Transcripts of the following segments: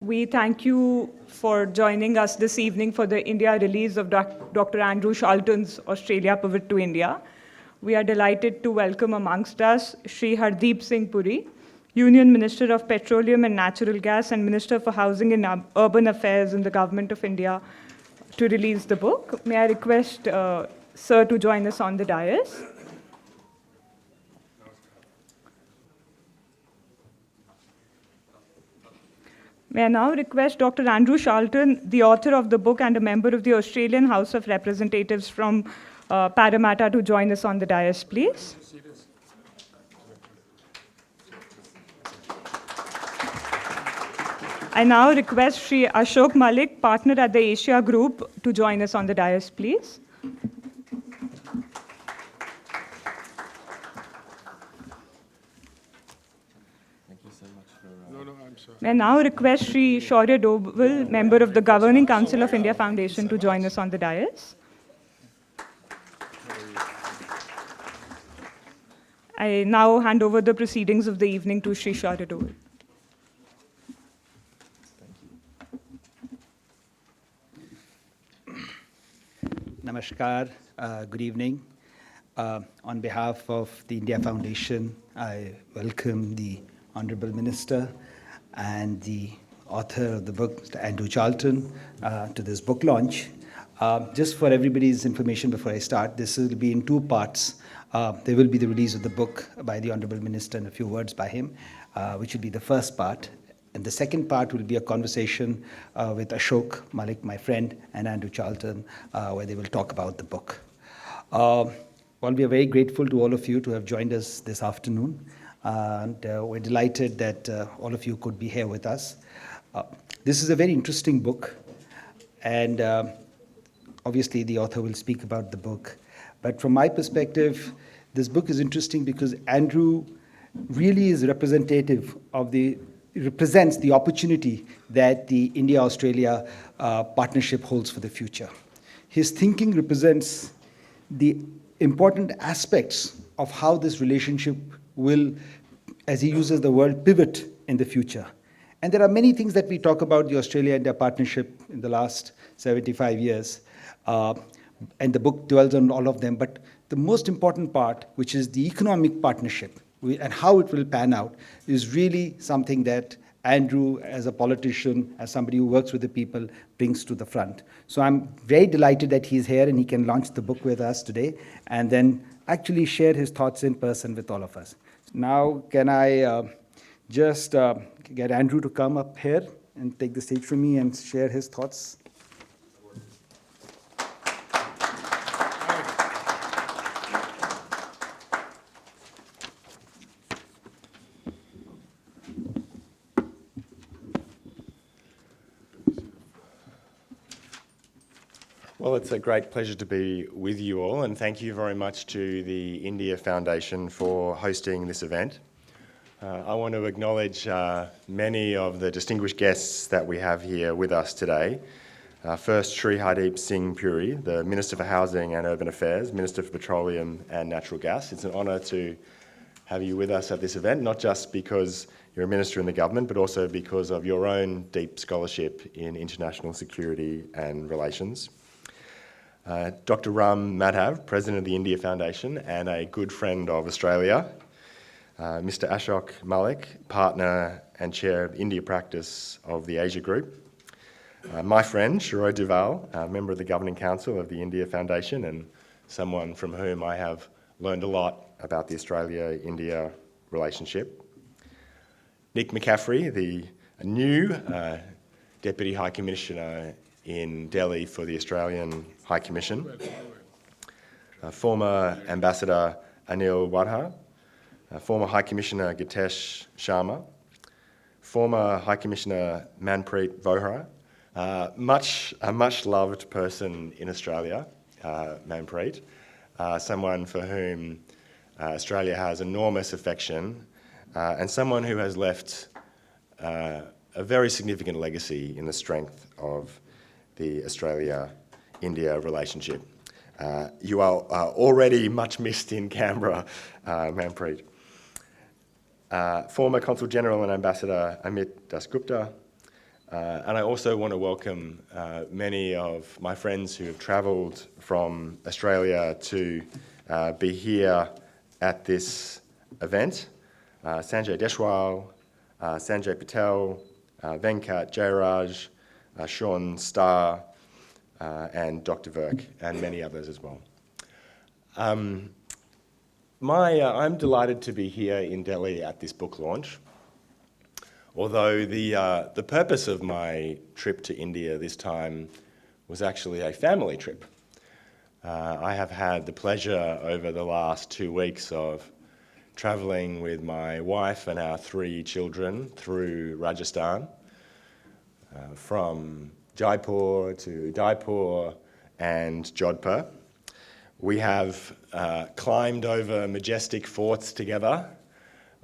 We thank you for joining us this evening for the India release of Dr. Andrew Charlton's Australia Pivot to India. We are delighted to welcome amongst us Shri Hardeep Singh Puri, Union Minister of Petroleum and Natural Gas and Minister for Housing and Urban Affairs in the Government of India, to release the book. May I request Sir to join us on the dais? May I now request Dr. Andrew Charlton, the author of the book and a member of the Australian House of Representatives from Parramatta, to join us on the dais, please. I now request Sri Ashok Malik, partner at the Asia Group, to join us on the dais, please. May I now request Sri Shaurya Doval, member of the Governing Council of India Foundation, to join us on the dais. I now hand over the proceedings of the evening to Sri Shaurya Doval. Namaskar, good evening. On behalf of the India Foundation, I welcome the Honorable Minister and the author of the book, Mr. Andrew Charlton, to this book launch. Just for everybody's information before I start, this will be in two parts. There will be the release of the book by the Honorable Minister and a few words by him, which will be the first part. And the second part will be a conversation with Ashok Malik, my friend, and Andrew Charlton, where they will talk about the book. Well, we are very grateful to all of you to have joined us this afternoon. And we're delighted that all of you could be here with us. This is a very interesting book, and obviously the author will speak about the book. But from my perspective, this book is interesting because Andrew really is representative of represents the opportunity that the India-Australia partnership holds for the future. His thinking represents the important aspects of how this relationship will, as he uses the word, pivot in the future. And there are many things that we talk about the Australia-India partnership in the last 75 years, and the book dwells on all of them. But the most important part, which is the economic partnership and how it will pan out, is really something that Andrew, as a politician, as somebody who works with the people, brings to the front. So I'm very delighted that he's here and he can launch the book with us today and then actually share his thoughts in person with all of us. Now, can I just get Andrew to come up here and take the stage from me and share his thoughts? Well, it's a great pleasure to be with you all, and thank you very much to the India Foundation for hosting this event. I want to acknowledge many of the distinguished guests that we have here with us today. First, Shri Hardeep Singh Puri, the Minister for Housing and Urban Affairs, Minister for Petroleum and Natural Gas. It's an honour to have you with us at this event, not just because you're a minister in the government, but also because of your own deep scholarship in international security and relations. Dr. Ram Madhav, President of the India Foundation and a good friend of Australia. Mr. Ashok Malik, Partner and Chair of the India Practice of the Asia Group. My friend, Shaurya Doval, Member of the Governing Council of the India Foundation and someone from whom I have learned a lot about the Australia-India relationship. Nick McCaffrey, the new Deputy High Commissioner in Delhi for the Australian High Commission, former Ambassador Anil Wadhwa, former High Commissioner Gitesh Sharma, former High Commissioner Manpreet Vohra, a much loved person in Australia, Manpreet, someone for whom Australia has enormous affection, and someone who has left a very significant legacy in the strength of the Australia-India relationship. You are already much missed in Canberra, Manpreet. Former Consul General and Ambassador Amit Dasgupta, And I also want to welcome many of my friends who have travelled from Australia to be here at this event. Sanjay Deshwal, Sanjay Patel, Venkat Jairaj, Sean Starr, and Dr. Virk, and many others as well. I'm delighted to be here in Delhi at this book launch, although the purpose of my trip to India this time was actually a family trip. I have had the pleasure over the last 2 weeks of travelling with my wife and our 3 children through Rajasthan, from Jaipur to Jaipur and Jodhpur. We have climbed over majestic forts together.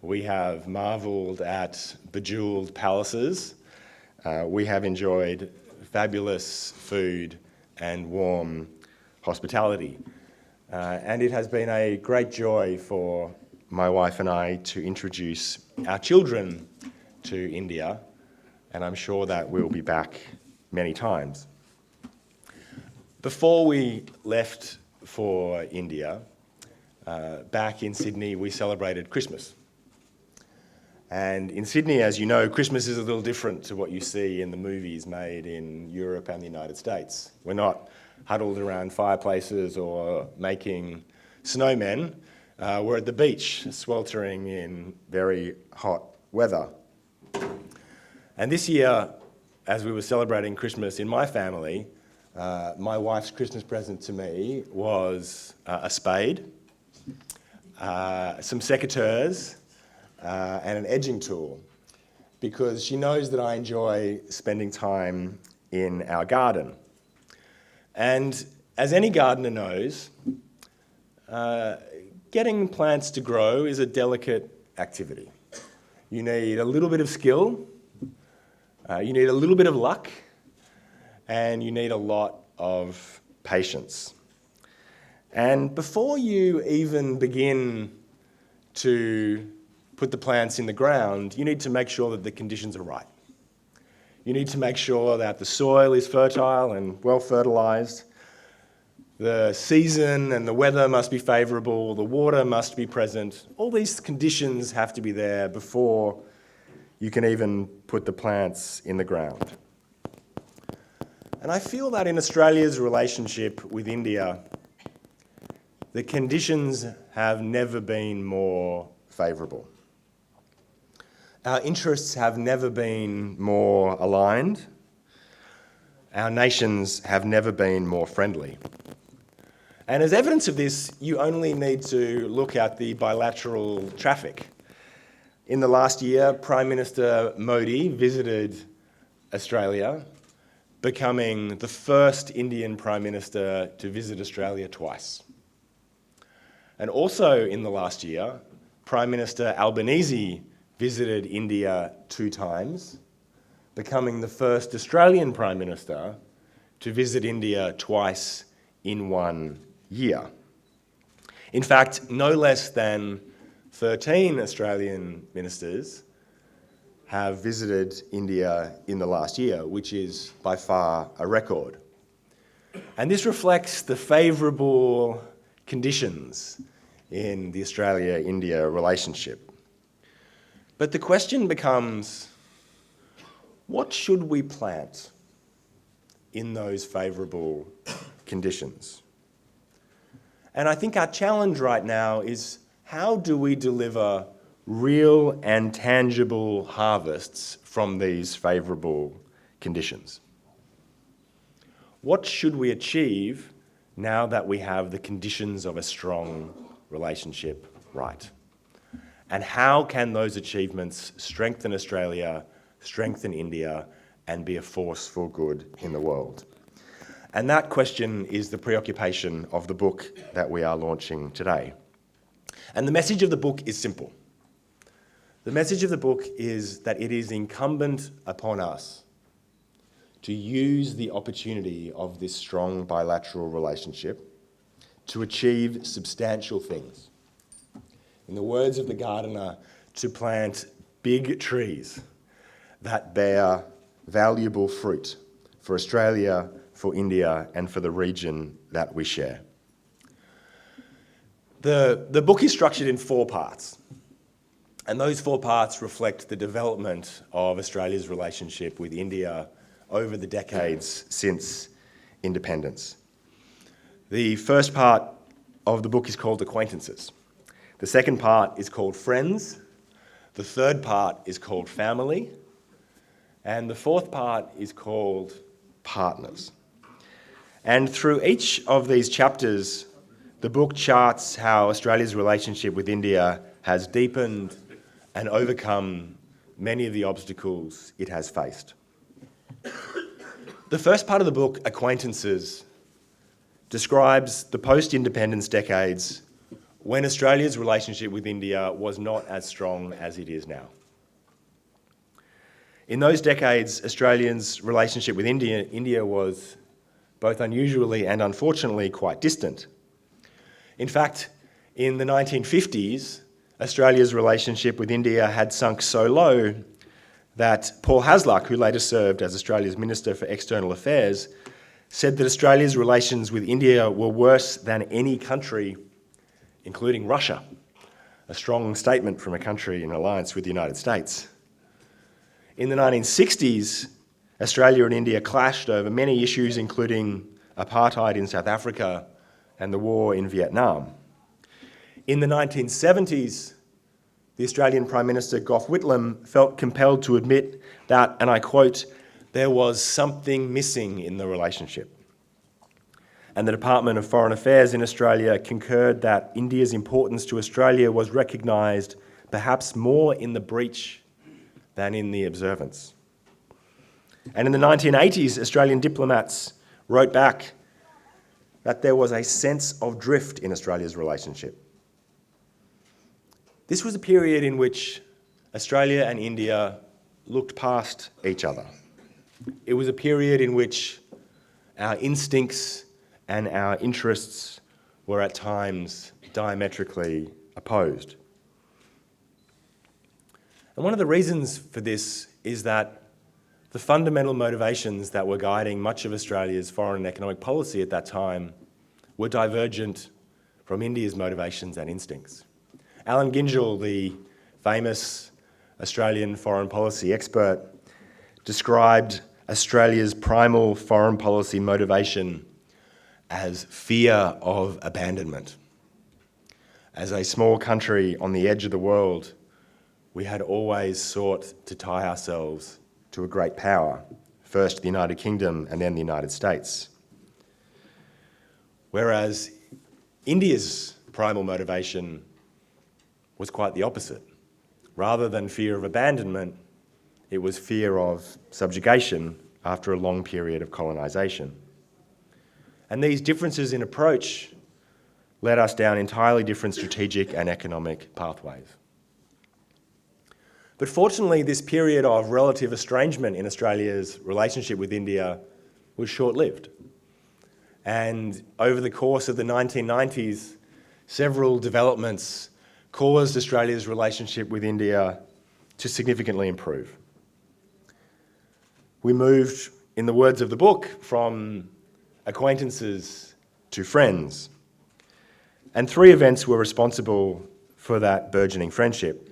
We have marvelled at bejewelled palaces. We have enjoyed fabulous food and warm hospitality. And it has been a great joy for my wife and I to introduce our children to India, and I'm sure that we'll be back many times. Before we left for India, back in Sydney, we celebrated Christmas. And in Sydney, as you know, Christmas is a little different to what you see in the movies made in Europe and the United States. We're not huddled around fireplaces or making snowmen. We're at the beach, sweltering in very hot weather. And this year, as we were celebrating Christmas in my family, my wife's Christmas present to me was a spade, some secateurs, and an edging tool, because she knows that I enjoy spending time in our garden. And as any gardener knows, getting plants to grow is a delicate activity. You need a little bit of skill, you need a little bit of luck, and you need a lot of patience. And before you even begin to put the plants in the ground, you need to make sure that the conditions are right. You need to make sure that the soil is fertile and well fertilised. The season and the weather must be favourable, the water must be present. All these conditions have to be there before you can even put the plants in the ground. And I feel that in Australia's relationship with India, the conditions have never been more favourable. Our interests have never been more aligned. Our nations have never been more friendly. And as evidence of this, you only need to look at the bilateral traffic. In the last year, Prime Minister Modi visited Australia, becoming the first Indian Prime Minister to visit Australia twice. And also in the last year, Prime Minister Albanese visited India 2 times, becoming the first Australian Prime Minister to visit India twice in 1 year. In fact, no less than 13 Australian ministers have visited India in the last year, which is by far a record. And this reflects the favourable conditions in the Australia-India relationship. But the question becomes, what should we plant in those favourable conditions? And I think our challenge right now is, how do we deliver real and tangible harvests from these favourable conditions? What should we achieve now that we have the conditions of a strong relationship right? And how can those achievements strengthen Australia, strengthen India, and be a force for good in the world? And that question is the preoccupation of the book that we are launching today. And the message of the book is simple. The message of the book is that it is incumbent upon us to use the opportunity of this strong bilateral relationship to achieve substantial things. In the words of the gardener, to plant big trees that bear valuable fruit for Australia, for India, and for the region that we share. The book is structured in 4 parts, and those 4 parts reflect the development of Australia's relationship with India over the decades since independence. The first part of the book is called Acquaintances. The second part is called Friends. The third part is called Family. And the fourth part is called Partners. And through each of these chapters, the book charts how Australia's relationship with India has deepened and overcome many of the obstacles it has faced. The first part of the book, Acquaintances, describes the post-independence decades when Australia's relationship with India was not as strong as it is now. In those decades, Australians' relationship with India was both unusually and unfortunately quite distant. In fact, in the 1950s, Australia's relationship with India had sunk so low that Paul Hasluck, who later served as Australia's Minister for External Affairs, said that Australia's relations with India were worse than any country, including Russia, a strong statement from a country in alliance with the United States. In the 1960s, Australia and India clashed over many issues, including apartheid in South Africa and the war in Vietnam. In the 1970s, the Australian Prime Minister Gough Whitlam felt compelled to admit that, and I quote, "there was something missing in the relationship." And the Department of Foreign Affairs in Australia concurred that India's importance to Australia was recognised perhaps more in the breach than in the observance. And in the 1980s, Australian diplomats wrote back that there was a sense of drift in Australia's relationship. This was a period in which Australia and India looked past each other. It was a period in which our instincts and our interests were at times diametrically opposed. And one of the reasons for this is that the fundamental motivations that were guiding much of Australia's foreign and economic policy at that time were divergent from India's motivations and instincts. Alan Gyngell, the famous Australian foreign policy expert, described Australia's primal foreign policy motivation as fear of abandonment. As a small country on the edge of the world, we had always sought to tie ourselves to a great power, first the United Kingdom and then the United States. Whereas India's primal motivation was quite the opposite. Rather than fear of abandonment, it was fear of subjugation after a long period of colonisation. And these differences in approach led us down entirely different strategic and economic pathways. But fortunately, this period of relative estrangement in Australia's relationship with India was short-lived. And over the course of the 1990s, several developments caused Australia's relationship with India to significantly improve. We moved, in the words of the book, from acquaintances to friends. And 3 events were responsible for that burgeoning friendship.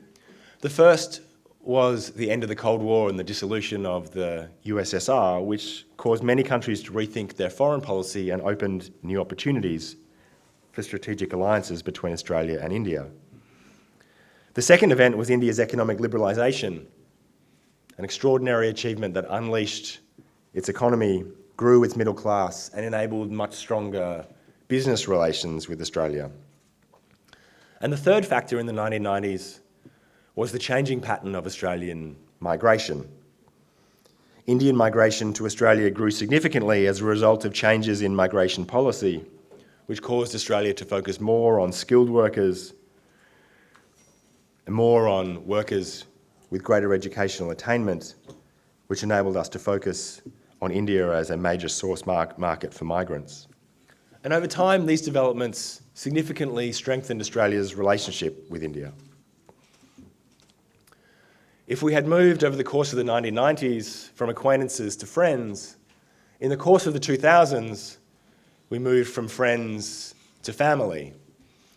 The first was the end of the Cold War and the dissolution of the USSR, which caused many countries to rethink their foreign policy and opened new opportunities for strategic alliances between Australia and India. The second event was India's economic liberalisation, an extraordinary achievement that unleashed its economy, grew its middle class, and enabled much stronger business relations with Australia. And the third factor in the 1990s was the changing pattern of Australian migration. Indian migration to Australia grew significantly as a result of changes in migration policy, which caused Australia to focus more on skilled workers and more on workers with greater educational attainment, which enabled us to focus on India as a major source market for migrants. And over time, these developments significantly strengthened Australia's relationship with India. If we had moved over the course of the 1990s from acquaintances to friends, in the course of the 2000s, we moved from friends to family.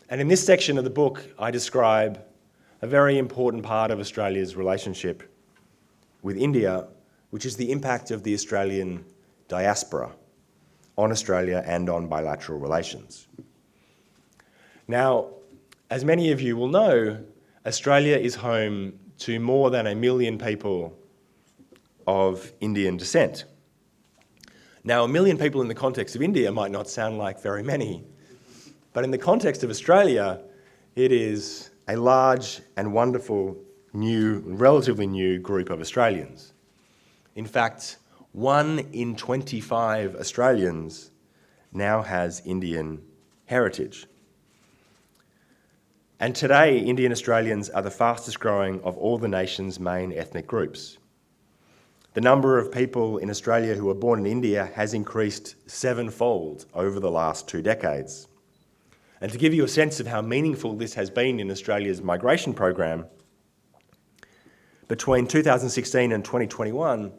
And in this section of the book, I describe a very important part of Australia's relationship with India, which is the impact of the Australian diaspora on Australia and on bilateral relations. Now, as many of you will know, Australia is home to more than 1 million people of Indian descent. Now, 1 million people in the context of India might not sound like very many, but in the context of Australia, it is a large and wonderful, relatively new group of Australians. In fact, 1 in 25 Australians now has Indian heritage. And today, Indian Australians are the fastest growing of all the nation's main ethnic groups. The number of people in Australia who are born in India has increased 7-fold over the last 2 decades. And to give you a sense of how meaningful this has been in Australia's migration program, between 2016 and 2021,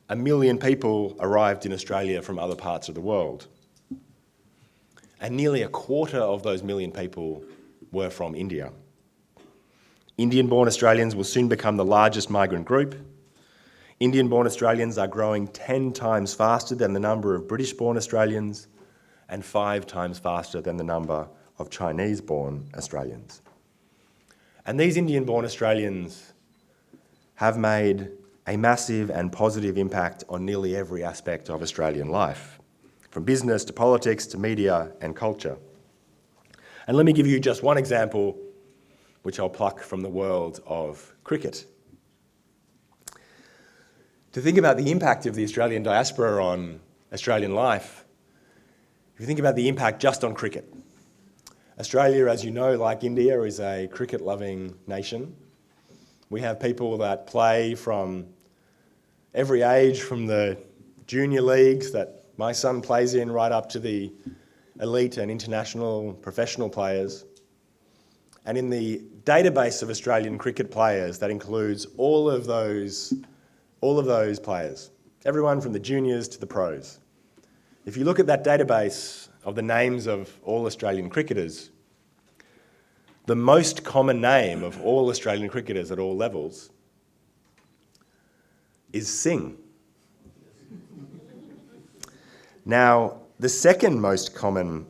1 million people arrived in Australia from other parts of the world. And nearly a quarter of those million people were from India. Indian-born Australians will soon become the largest migrant group. Indian-born Australians are growing 10 times faster than the number of British-born Australians and 5 times faster than the number of Chinese-born Australians. And these Indian-born Australians have made a massive and positive impact on nearly every aspect of Australian life, from business to politics to media and culture. And let me give you just one example, which I'll pluck from the world of cricket. To think about the impact of the Australian diaspora on Australian life, if you think about the impact just on cricket, Australia, as you know, like India, is a cricket-loving nation. We have people that play from every age, from the junior leagues that my son plays in right up to the elite and international professional players. And in the database of Australian cricket players, that includes all of those players, everyone from the juniors to the pros. If you look at that database of the names of all Australian cricketers, the most common name of all Australian cricketers at all levels is Singh. Now, the second most common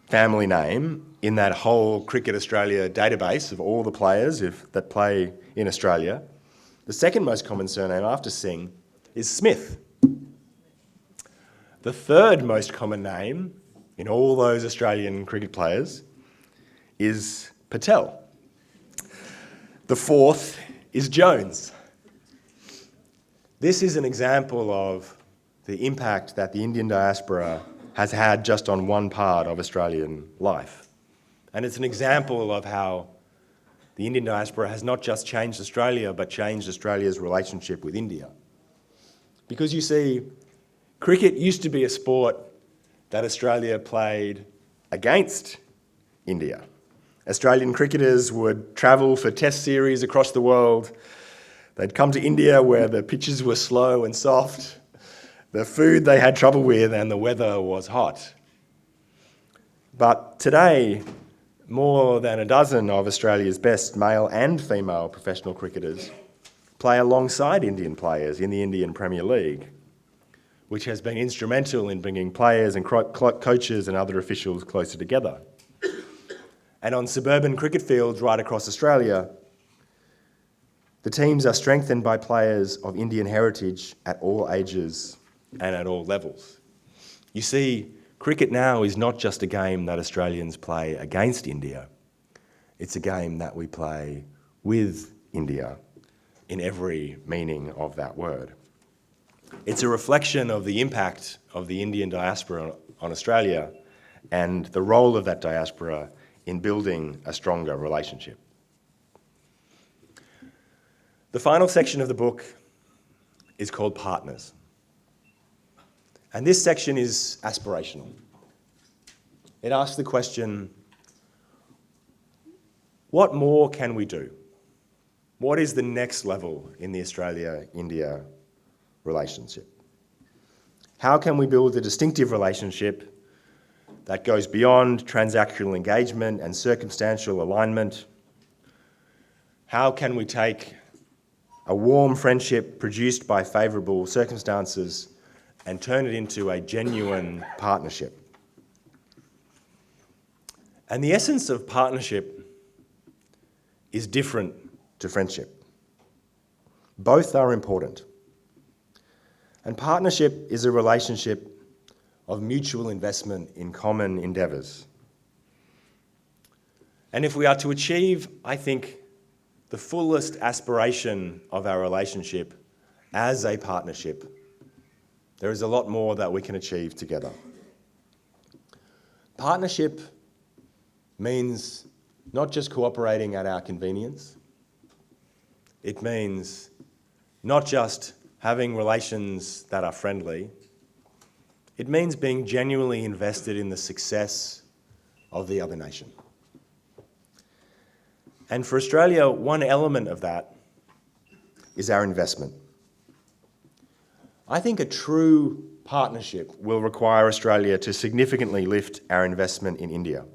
family name in that whole Cricket Australia database of all the players that play in Australia, the second most common surname after Singh is Smith. The third most common name in all those Australian cricket players is Patel. The fourth is Jones. This is an example of the impact that the Indian diaspora has had just on one part of Australian life. And it's an example of how the Indian diaspora has not just changed Australia, but changed Australia's relationship with India. Because you see, cricket used to be a sport that Australia played against India. Australian cricketers would travel for test series across the world. They'd come to India where the pitches were slow and soft, the food they had trouble with, and the weather was hot. But today, more than a dozen of Australia's best male and female professional cricketers play alongside Indian players in the Indian Premier League, which has been instrumental in bringing players and coaches and other officials closer together. And on suburban cricket fields right across Australia, the teams are strengthened by players of Indian heritage at all ages and at all levels. You see, cricket now is not just a game that Australians play against India. It's a game that we play with India in every meaning of that word. It's a reflection of the impact of the Indian diaspora on Australia and the role of that diaspora in building a stronger relationship. The final section of the book is called Partners. And this section is aspirational. It asks the question, what more can we do? What is the next level in the Australia-India relationship? How can we build a distinctive relationship that goes beyond transactional engagement and circumstantial alignment? How can we take a warm friendship produced by favourable circumstances and turn it into a genuine partnership? And the essence of partnership is different to friendship. Both are important. And partnership is a relationship of mutual investment in common endeavours. And if we are to achieve, I think, the fullest aspiration of our relationship as a partnership, there is a lot more that we can achieve together. Partnership means not just cooperating at our convenience. It means not just having relations that are friendly. It means being genuinely invested in the success of the other nation. And for Australia, one element of that is our investment. I think a true partnership will require Australia to significantly lift our investment in India.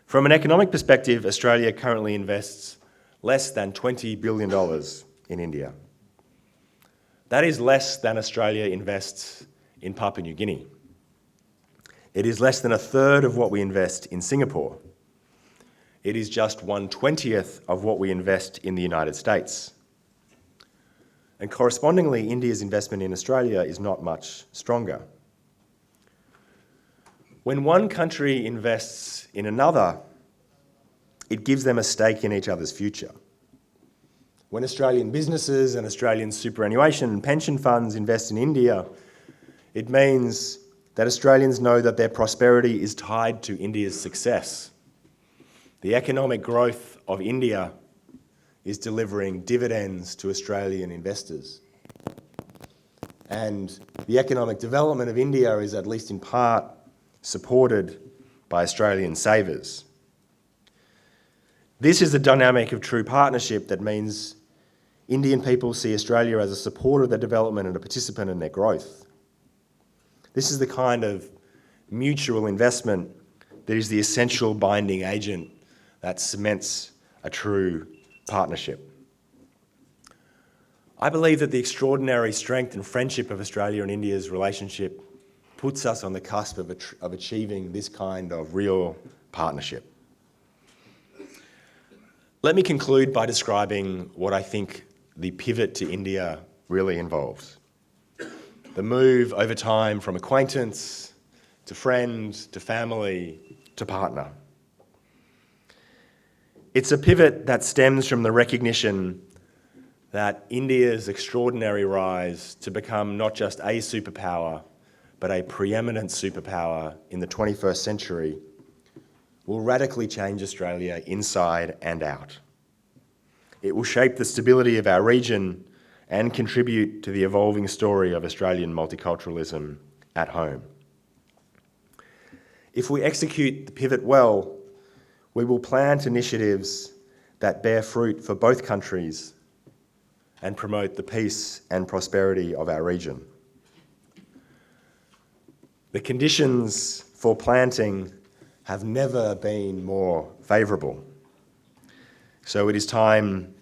From an economic perspective, Australia currently invests less than $20 billion in India. That is less than Australia invests in Papua New Guinea. It is less than a third of what we invest in Singapore. It is just 1/20th of what we invest in the United States. And correspondingly, India's investment in Australia is not much stronger. When one country invests in another, it gives them a stake in each other's future. When Australian businesses and Australian superannuation and pension funds invest in India, it means that Australians know that their prosperity is tied to India's success. The economic growth of India is delivering dividends to Australian investors. And the economic development of India is, at least in part, supported by Australian savers. This is the dynamic of true partnership that means Indian people see Australia as a supporter of their development and a participant in their growth. This is the kind of mutual investment that is the essential binding agent that cements a true partnership. I believe that the extraordinary strength and friendship of Australia and India's relationship puts us on the cusp of achieving this kind of real partnership. Let me conclude by describing what I think the pivot to India really involves. The move over time from acquaintance to friend to family to partner. It's a pivot that stems from the recognition that India's extraordinary rise to become not just a superpower, but a preeminent superpower in the 21st century will radically change Australia inside and out. It will shape the stability of our region and contribute to the evolving story of Australian multiculturalism at home. If we execute the pivot well, we will plant initiatives that bear fruit for both countries and promote the peace and prosperity of our region. The conditions for planting have never been more favourable. So it is time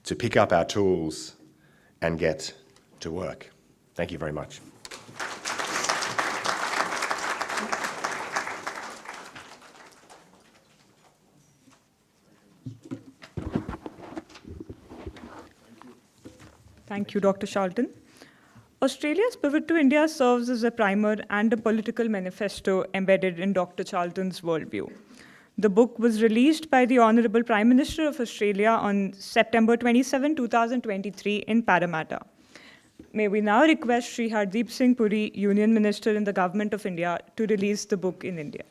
to pick up our tools and get to work. Thank you very much. Thank you, Dr. Charlton. Australia's pivot to India serves as a primer and a political manifesto embedded in Dr. Charlton's worldview. The book was released by the Honourable Prime Minister of Australia on September 27, 2023 in Parramatta. May we now request Sri Hardeep Singh Puri, Union Minister in the Government of India, to release the book in India.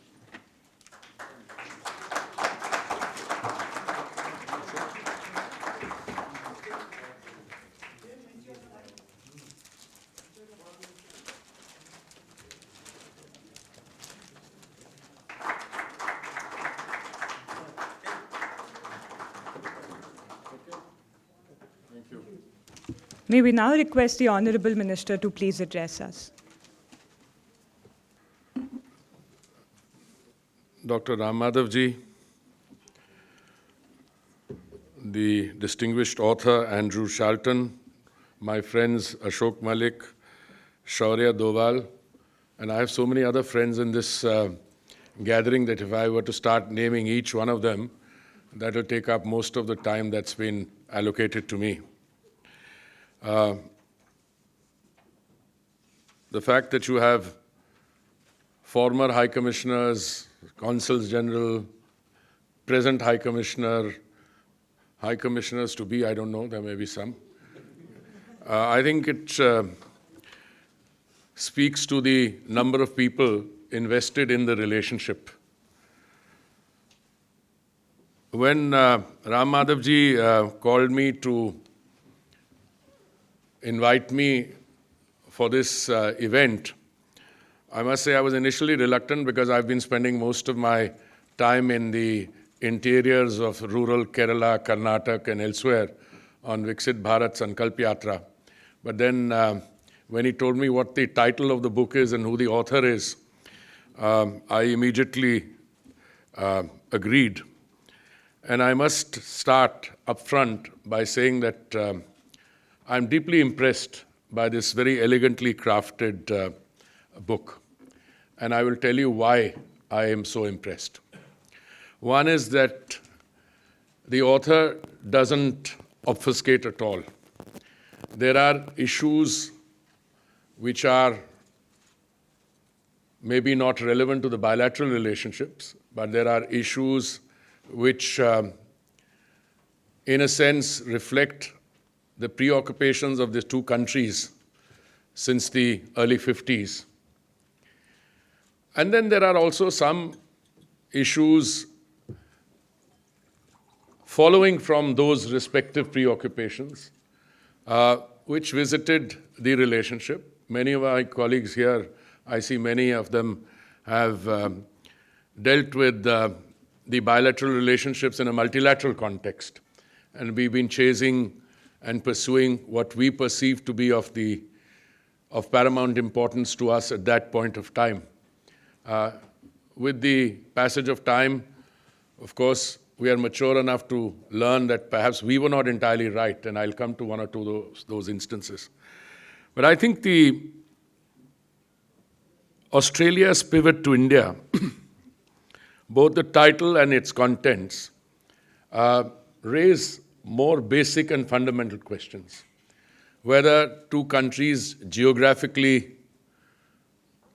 May we now request the Honorable Minister to please address us. Dr. Ram Madhav ji, the distinguished author Andrew Charlton, my friends Ashok Malik, Shaurya Doval, and I have so many other friends in this gathering that if I were to start naming each one of them, that will take up most of the time that's been allocated to me. The fact that you have former High Commissioners, Consuls General, present High Commissioner, High Commissioners to be, I don't know, there may be some. I think it speaks to the number of people invested in the relationship. When Ram Madhav ji called me to invite me for this event, I must say I was initially reluctant because I've been spending most of my time in the interiors of rural Kerala, Karnataka and elsewhere on Viksit Bharat Sankalp Yatra. But then when he told me what the title of the book is and who the author is, I immediately agreed. And I must start upfront by saying that I'm deeply impressed by this very elegantly crafted book. And I will tell you why I am so impressed. One is that the author doesn't obfuscate at all. There are issues which are maybe not relevant to the bilateral relationships, but there are issues which, in a sense, reflect the preoccupations of the two countries since the early 50s. And then there are also some issues following from those respective preoccupations, which visited the relationship. Many of my colleagues here, I see many of them have dealt with the bilateral relationships in a multilateral context. And we've been chasing and pursuing what we perceive to be of paramount importance to us at that point of time. With the passage of time, of course, we are mature enough to learn that perhaps we were not entirely right, and I'll come to one or two of those instances. But I think Australia's pivot to India, both the title and its contents, raise more basic and fundamental questions. Whether two countries geographically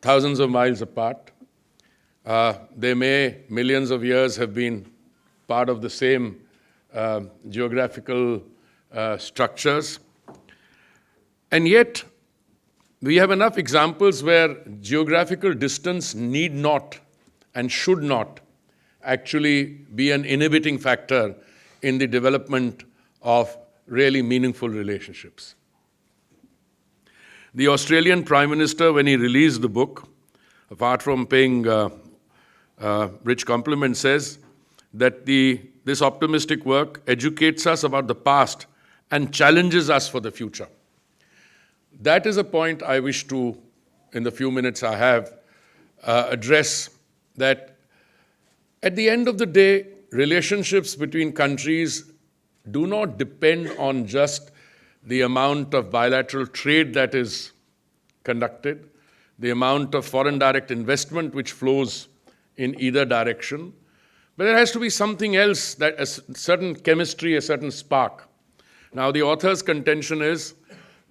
thousands of miles apart, they may millions of years have been part of the same geographical structures. And yet, we have enough examples where geographical distance need not and should not actually be an inhibiting factor in the development of really meaningful relationships. The Australian Prime Minister, when he released the book, apart from paying rich compliments, says that this optimistic work educates us about the past and challenges us for the future. That is a point I wish to, in the few minutes I have, address, that at the end of the day, relationships between countries do not depend on just the amount of bilateral trade that is conducted, the amount of foreign direct investment which flows in either direction, but there has to be something else, that a certain chemistry, a certain spark. Now, the author's contention is,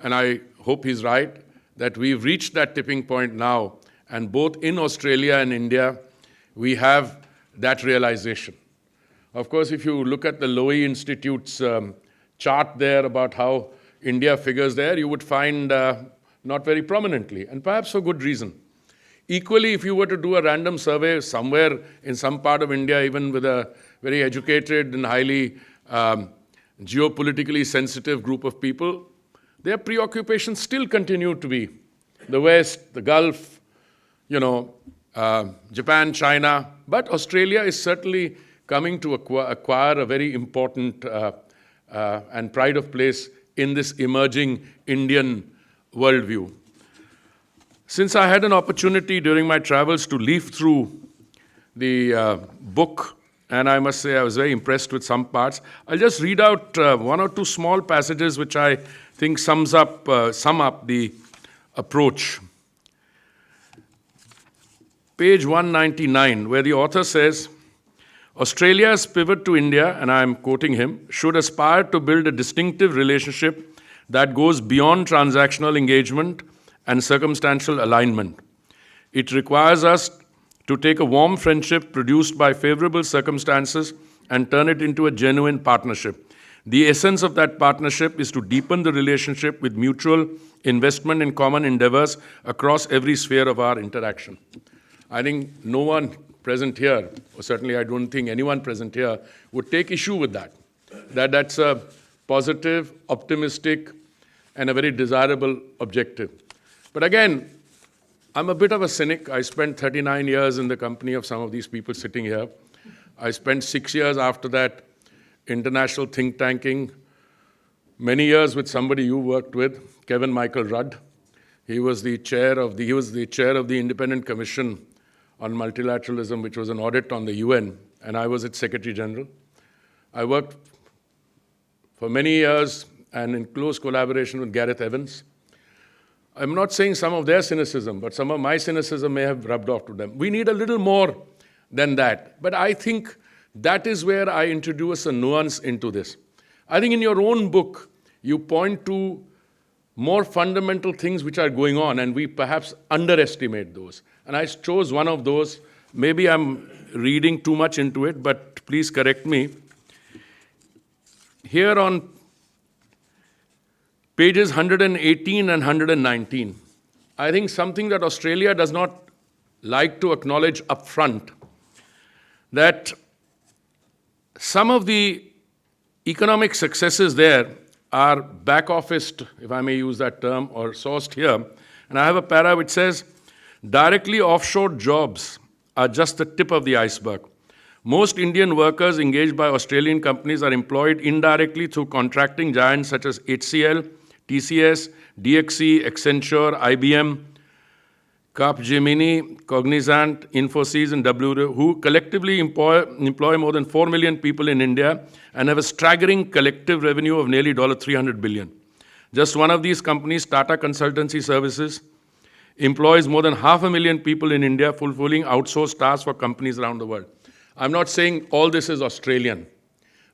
and I hope he's right, that we've reached that tipping point now, and both in Australia and India, we have that realization. Of course, if you look at the Lowy Institute's chart there about how India figures there, you would find not very prominently, and perhaps for good reason. Equally, if you were to do a random survey somewhere in some part of India, even with a very educated and highly geopolitically sensitive group of people, their preoccupations still continue to be the West, the Gulf, Japan, China. But Australia is certainly coming to acquire a very important and pride of place in this emerging Indian worldview. Since I had an opportunity during my travels to leaf through the book, and I must say I was very impressed with some parts, I'll just read out one or two small passages which I think sum up the approach. Page 199, where the author says, Australia's pivot to India, and I'm quoting him, should aspire to build a distinctive relationship that goes beyond transactional engagement and circumstantial alignment. It requires us to take a warm friendship produced by favorable circumstances and turn it into a genuine partnership. The essence of that partnership is to deepen the relationship with mutual investment in common endeavors across every sphere of our interaction. I think no one present here, or certainly I don't think anyone present here, would take issue with that. That's a positive, optimistic, and a very desirable objective. But again, I'm a bit of a cynic. I spent 39 years in the company of some of these people sitting here. I spent 6 years after that international think tanking, many years with somebody you worked with, Kevin Michael Rudd. He was the chair of the Independent Commission on Multilateralism, which was an audit on the UN, and I was its Secretary General. I worked for many years and in close collaboration with Gareth Evans. I'm not saying some of their cynicism, but some of my cynicism may have rubbed off to them. We need a little more than that. But I think that is where I introduce a nuance into this. I think in your own book, you point to more fundamental things which are going on, and we perhaps underestimate those. And I chose one of those. Maybe I'm reading too much into it, but please correct me. Here on pages 118 and 119, I think something that Australia does not like to acknowledge up front, that some of the economic successes there are back officed, if I may use that term, or sourced here. And I have a para which says, directly offshore jobs are just the tip of the iceberg. Most Indian workers engaged by Australian companies are employed indirectly through contracting giants such as HCL, TCS, DXC, Accenture, IBM, Capgemini, Cognizant, Infosys, and WRO, who collectively employ more than 4 million people in India and have a staggering collective revenue of nearly $300 billion. Just one of these companies, Tata Consultancy Services, employs more than 500,000 people in India, fulfilling outsourced tasks for companies around the world. I'm not saying all this is Australian,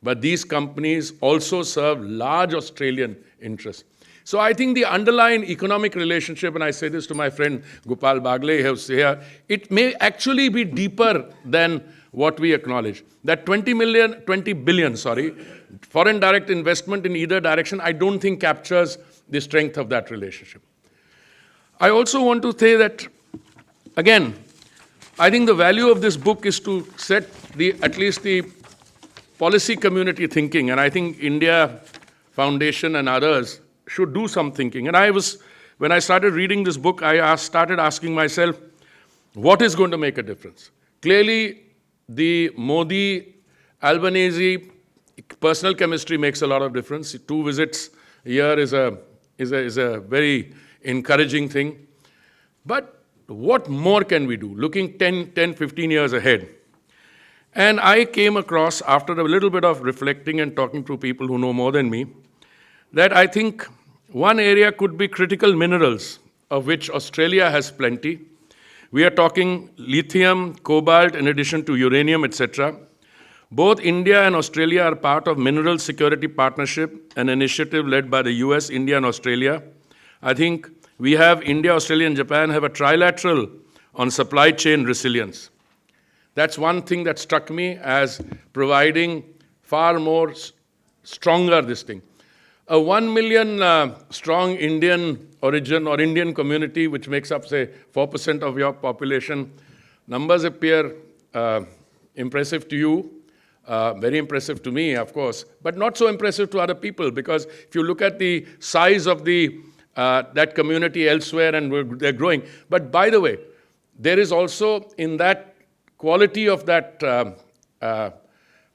but these companies also serve large Australian interests. So I think the underlying economic relationship, and I say this to my friend Gopal Bagle, who's here, it may actually be deeper than what we acknowledge. That 20 billion, foreign direct investment in either direction, I don't think captures the strength of that relationship. I also want to say that, again, I think the value of this book is to set at least the policy community thinking, and I think India Foundation and others should do some thinking. And when I started reading this book, I started asking myself, what is going to make a difference? Clearly, the Modi-Albanese personal chemistry makes a lot of difference. 2 visits a year is a very encouraging thing. But what more can we do, looking 10, 15 years ahead? And I came across, after a little bit of reflecting and talking to people who know more than me, that I think one area could be critical minerals, of which Australia has plenty. We are talking lithium, cobalt, in addition to uranium, etc. Both India and Australia are part of Mineral Security Partnership, an initiative led by the US, India, and Australia. I think we have India, Australia, and Japan have a trilateral on supply chain resilience. That's one thing that struck me as providing far more stronger this thing. A 1 million strong Indian origin or Indian community, which makes up, say, 4% of your population, numbers appear impressive to you, very impressive to me, of course, but not so impressive to other people, because if you look at the size of that community elsewhere, and they're growing. But by the way, there is also in that quality of that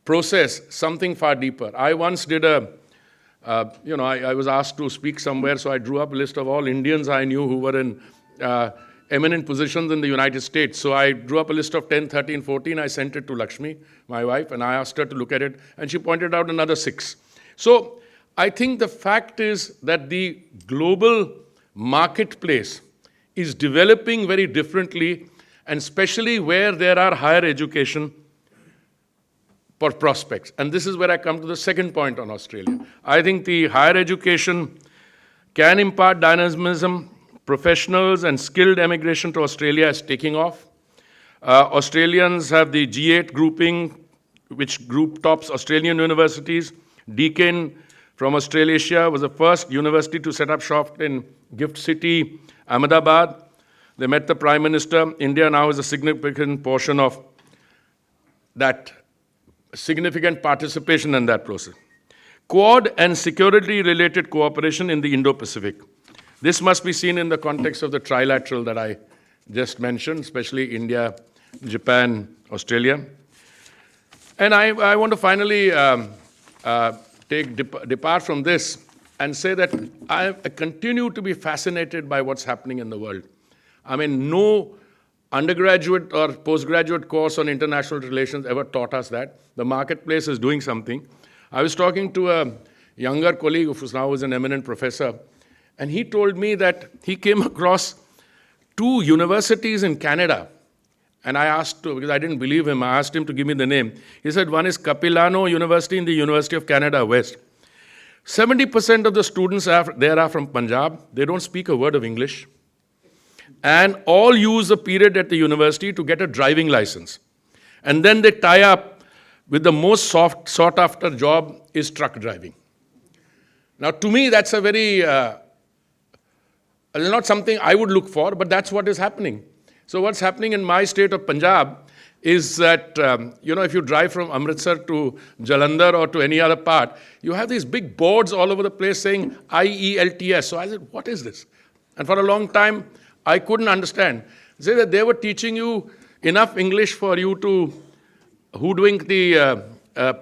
process something far deeper. I once did a I was asked to speak somewhere, so I drew up a list of all Indians I knew who were in eminent positions in the United States. So I drew up a list of 10, 13, 14. I sent it to Lakshmi, my wife, and I asked her to look at it, and she pointed out another 6. So I think the fact is that the global marketplace is developing very differently, and especially where there are higher education for prospects. And this is where I come to the second point on Australia. I think the higher education can impart dynamism. Professionals and skilled emigration to Australia is taking off. Australians have the G8 grouping, which group tops Australian universities. Deakin from Australasia was the first university to set up shop in Gift City, Ahmedabad. They met the Prime Minister. India now is a significant portion of that, significant participation in that process. Quad and security-related cooperation in the Indo-Pacific. This must be seen in the context of the trilateral that I just mentioned, especially India, Japan, Australia. And I want to finally depart from this and say that I continue to be fascinated by what's happening in the world. I mean, no undergraduate or postgraduate course on international relations ever taught us that. The marketplace is doing something. I was talking to a younger colleague who now is an eminent professor, and he told me that he came across 2 universities in Canada. And I asked, because I didn't believe him, I asked him to give me the name. He said, one is Capilano University in the University of Canada West. 70% of the students there are from Punjab. They don't speak a word of English. And all use a period at the university to get a driving license. And then they tie up with the most sought-after job is truck driving. Now, to me, that's a very, not something I would look for, but that's what is happening. So what's happening in my state of Punjab is that, if you drive from Amritsar to Jalandhar or to any other part, you have these big boards all over the place saying IELTS. So I said, what is this? And for a long time, I couldn't understand. Say that they were teaching you enough English for you to hoodwink the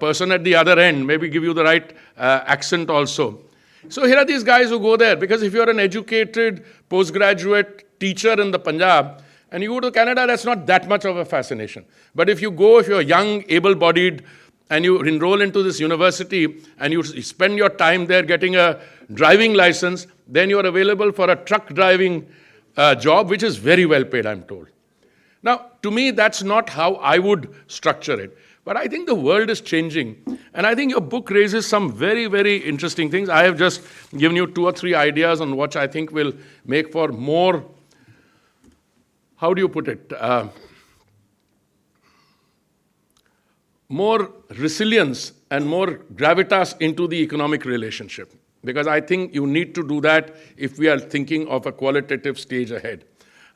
person at the other end, maybe give you the right accent also. So here are these guys who go there, because if you're an educated postgraduate teacher in the Punjab, and you go to Canada, that's not that much of a fascination. But if you're young, able-bodied, and you enroll into this university, and you spend your time there getting a driving license, then you're available for a truck driving job, which is very well paid, I'm told. Now, to me, that's not how I would structure it. But I think the world is changing. And I think your book raises some very, very interesting things. I have just given you 2 or 3 ideas on what I think will make for more, how do you put it, more resilience and more gravitas into the economic relationship. Because I think you need to do that if we are thinking of a qualitative stage ahead.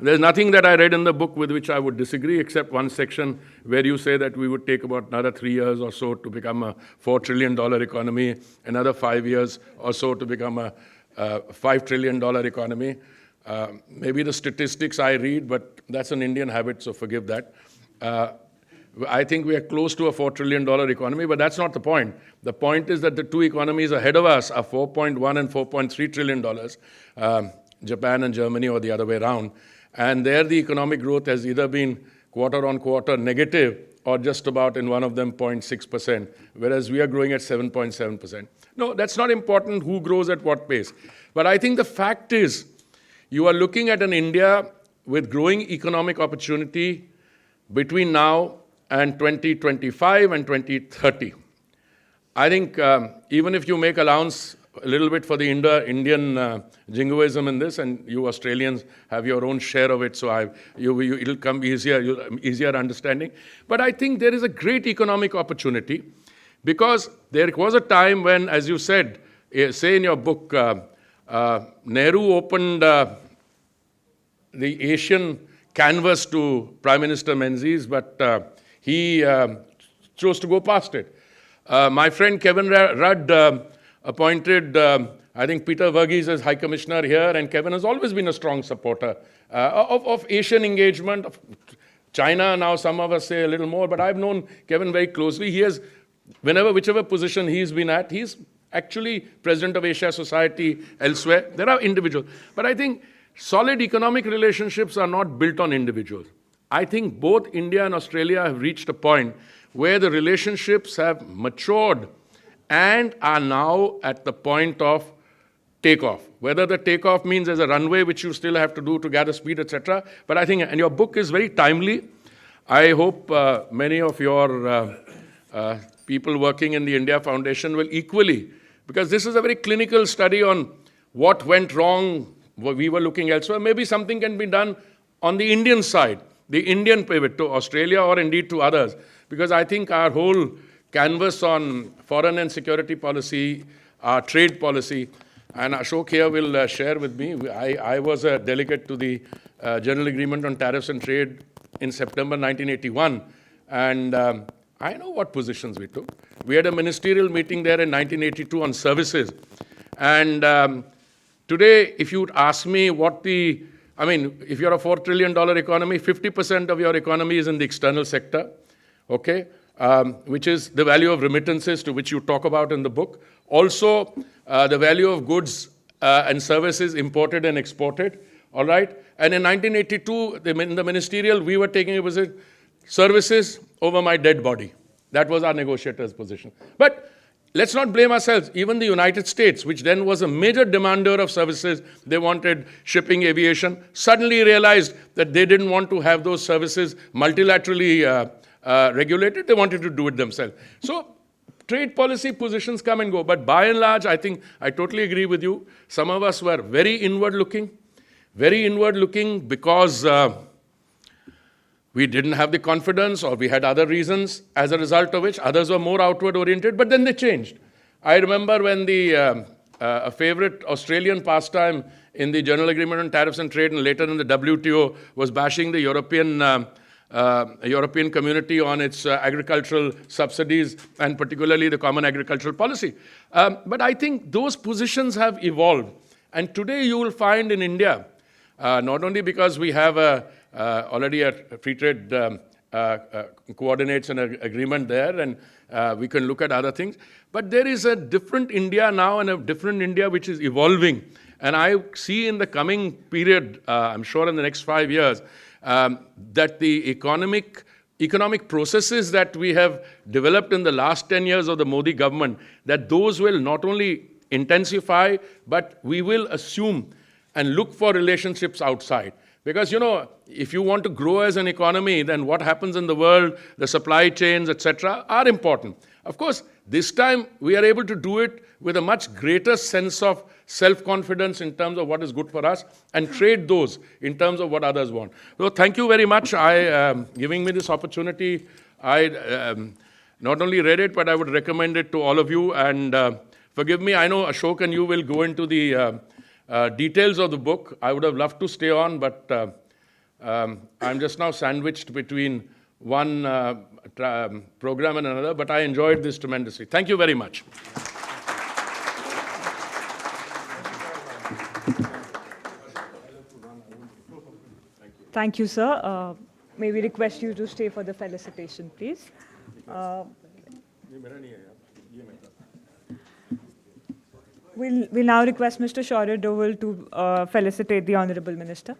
There's nothing that I read in the book with which I would disagree, except one section where you say that we would take about another 3 years or so to become a $4 trillion economy, another 5 years or so to become a $5 trillion economy. Maybe the statistics I read, but that's an Indian habit, so forgive that. I think we are close to a $4 trillion economy, but that's not the point. The point is that the 2 economies ahead of us are $4.1 and $4.3 trillion, Japan and Germany, or the other way around. And there the economic growth has either been quarter-on-quarter negative or just about in one of them 0.6%, whereas we are growing at 7.7%. No, that's not important who grows at what pace. But I think the fact is you are looking at an India with growing economic opportunity between now and 2025 and 2030. I think even if you make allowance a little bit for the Indian jingoism in this, and you Australians have your own share of it, so it'll come easier understanding. But I think there is a great economic opportunity, because there was a time when, as you said, say in your book, Nehru opened the Asian canvas to Prime Minister Menzies, but he chose to go past it. My friend Kevin Rudd appointed, I think, Peter Verghese as High Commissioner here, and Kevin has always been a strong supporter of Asian engagement, of China. Now some of us say a little more, but I've known Kevin very closely. He has, whichever position he's been at, he's actually President of Asia Society elsewhere. There are individuals. But I think solid economic relationships are not built on individuals. I think both India and Australia have reached a point where the relationships have matured and are now at the point of takeoff. Whether the takeoff means there's a runway which you still have to do to gather speed, etc. But I think, and your book is very timely. I hope many of your people working in the India Foundation will equally, because this is a very clinical study on what went wrong. We were looking elsewhere. Maybe something can be done on the Indian side, the Indian pivot to Australia or indeed to others, because I think our whole canvas on foreign and security policy, our trade policy, and Ashok here will share with me. I was a delegate to the General Agreement on Tariffs and Trade in September 1981, and I know what positions we took. We had a ministerial meeting there in 1982 on services, and today, if you'd ask me if you're a $4 trillion economy, 50% of your economy is in the external sector, okay, which is the value of remittances, to which you talk about in the book. Also, the value of goods and services imported and exported, all right? And in 1982, in the ministerial, we were taking a position, services over my dead body. That was our negotiator's position. But let's not blame ourselves. Even the United States, which then was a major demander of services, they wanted shipping, aviation, suddenly realized that they didn't want to have those services multilaterally regulated. They wanted to do it themselves. So trade policy positions come and go. But by and large, I think I totally agree with you. Some of us were very inward-looking because we didn't have the confidence, or we had other reasons, as a result of which others were more outward-oriented, but then they changed. I remember when a favorite Australian pastime in the General Agreement on Tariffs and Trade and later in the WTO was bashing the European community on its agricultural subsidies and particularly the common agricultural policy. But I think those positions have evolved. And today you will find in India, not only because we have already a free trade coordinates and agreement there, and we can look at other things, but there is a different India now and a different India which is evolving. And I see in the coming period, I'm sure in the next 5 years, that the economic processes that we have developed in the last 10 years of the Modi government, that those will not only intensify, but we will assume and look for relationships outside. Because, if you want to grow as an economy, then what happens in the world, the supply chains, etc., are important. Of course, this time we are able to do it with a much greater sense of self-confidence in terms of what is good for us and trade those in terms of what others want. So thank you very much for giving me this opportunity. I not only read it, but I would recommend it to all of you. And forgive me, I know Ashok and you will go into the details of the book. I would have loved to stay on, but I'm just now sandwiched between one program and another, but I enjoyed this tremendously. Thank you very much. Thank you, sir. May we request you to stay for the felicitation, please. We'll now request Mr. Shaurya Doval to felicitate the Honorable Minister.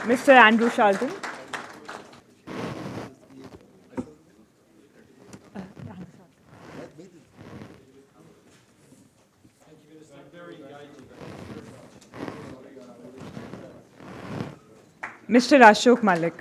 Mr. Andrew Charlton. Mr. Ashok Malik.